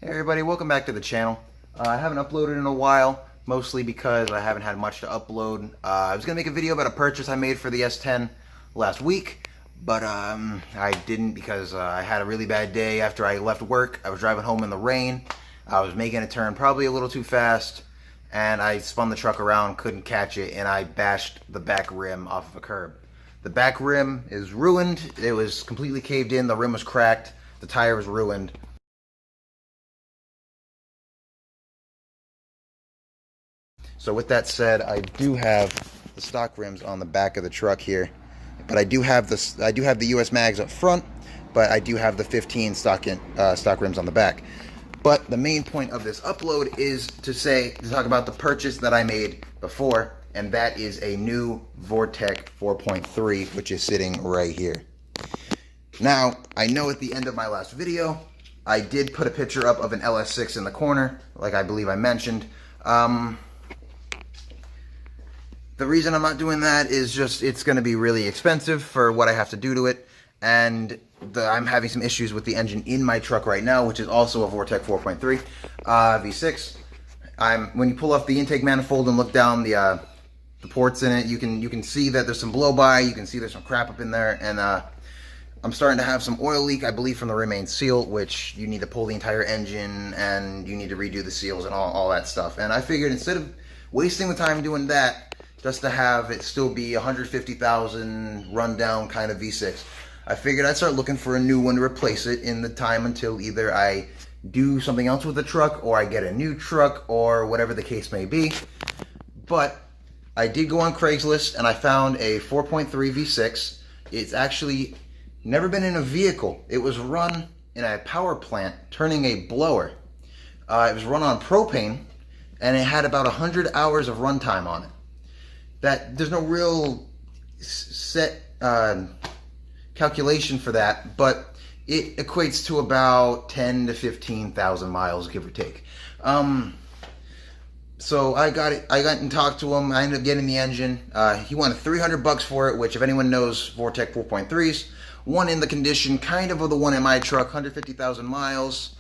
Hey everybody, welcome back to the channel. I haven't uploaded in a while, mostly because I haven't had much to upload. I was going to make a video about a purchase I made for the S10 last week, but I didn't because I had a really bad day after I left work. I was driving home in the rain. I was making a turn probably a little too fast, and I spun the truck around, couldn't catch it, and I bashed the back rim off of a curb. The back rim is ruined. It was completely caved in. The rim was cracked. The tire was ruined. So with that said, I do have the stock rims on the back of the truck here, but I do have the US mags up front, but I do have the 15 stock rims on the back. But the main point of this upload is to talk about the purchase that I made before, and that is a new Vortec 4.3, which is sitting right here. Now, I know at the end of my last video, I did put a picture up of an LS6 in the corner, like I believe I mentioned. The reason I'm not doing that is just it's going to be really expensive for what I have to do to it, and I'm having some issues with the engine in my truck right now, which is also a Vortec 4.3 V6. When you pull off the intake manifold and look down the ports in it, you can see that there's some blow-by, you can see there's some crap up in there, and I'm starting to have some oil leak, I believe, from the rim main seal, which you need to pull the entire engine, and you need to redo the seals and all that stuff. And I figured instead of wasting the time doing that, just to have it still be 150,000 rundown kind of V6, I figured I'd start looking for a new one to replace it in the time until either I do something else with the truck or I get a new truck or whatever the case may be. But I did go on Craigslist and I found a 4.3 V6. It's actually never been in a vehicle. It was run in a power plant turning a blower. It was run on propane and it had about 100 hours of runtime on it. There's no real set calculation for that, but it equates to about 10 to 15,000 miles, give or take. So I got and talked to him. I ended up getting the engine. He wanted $300 for it, which if anyone knows Vortec 4.3s, one in the condition kind of the one in my truck, 150,000 miles,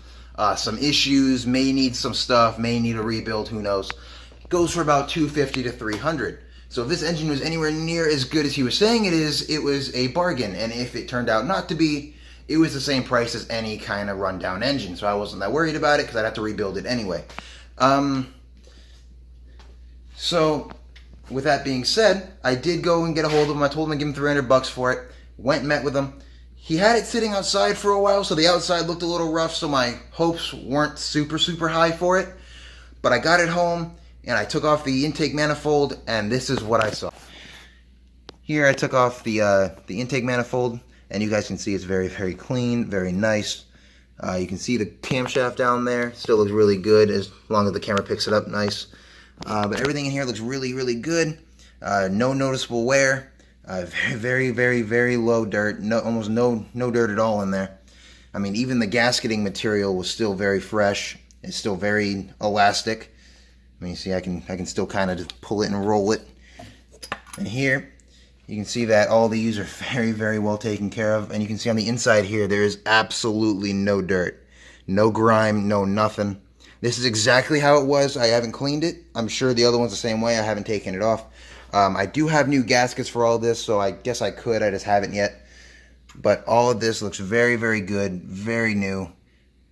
some issues, may need some stuff, may need a rebuild, who knows. Goes for about $250 to $300. So if this engine was anywhere near as good as he was saying it is, it was a bargain. And if it turned out not to be, it was the same price as any kind of rundown engine. So I wasn't that worried about it because I'd have to rebuild it anyway. So with that being said, I did go and get a hold of him. I told him to give him $300 for it. Went and met with him. He had it sitting outside for a while, so the outside looked a little rough, so my hopes weren't super, super high for it. But I got it home, and I took off the intake manifold, and this is what I saw. Here I took off the intake manifold, and you guys can see it's very, very clean, very nice. You can see the camshaft down there. Still looks really good as long as the camera picks it up nice. But everything in here looks really, really good. No noticeable wear. Very, very, very low dirt. Almost no dirt at all in there. I mean, even the gasketing material was still very fresh. It's still very elastic. I mean, see, I can still kind of just pull it and roll it. And here, you can see that all these are very, very well taken care of. And you can see on the inside here, there is absolutely no dirt. No grime, no nothing. This is exactly how it was. I haven't cleaned it. I'm sure the other one's the same way. I haven't taken it off. I do have new gaskets for all this, so I guess I could. I just haven't yet. But all of this looks very, very good, very new,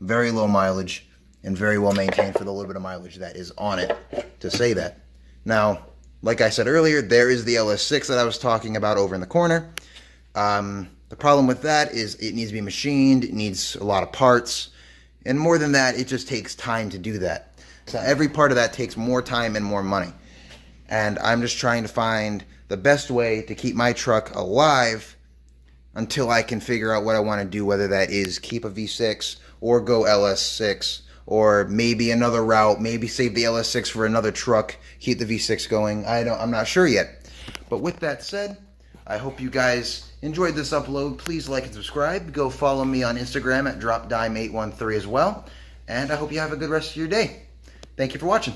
very low mileage, and very well maintained for the little bit of mileage that is on it, to say that. Now, like I said earlier, there is the LS6 that I was talking about over in the corner. The problem with that is it needs to be machined, it needs a lot of parts, and more than that, it just takes time to do that. So every part of that takes more time and more money. And I'm just trying to find the best way to keep my truck alive until I can figure out what I want to do, whether that is keep a V6 or go LS6, or maybe another route, maybe save the LS6 for another truck, keep the V6 going. I'm not sure yet. But with that said, I hope you guys enjoyed this upload. Please like and subscribe. Go follow me on Instagram at DropDime813 as well. And I hope you have a good rest of your day. Thank you for watching.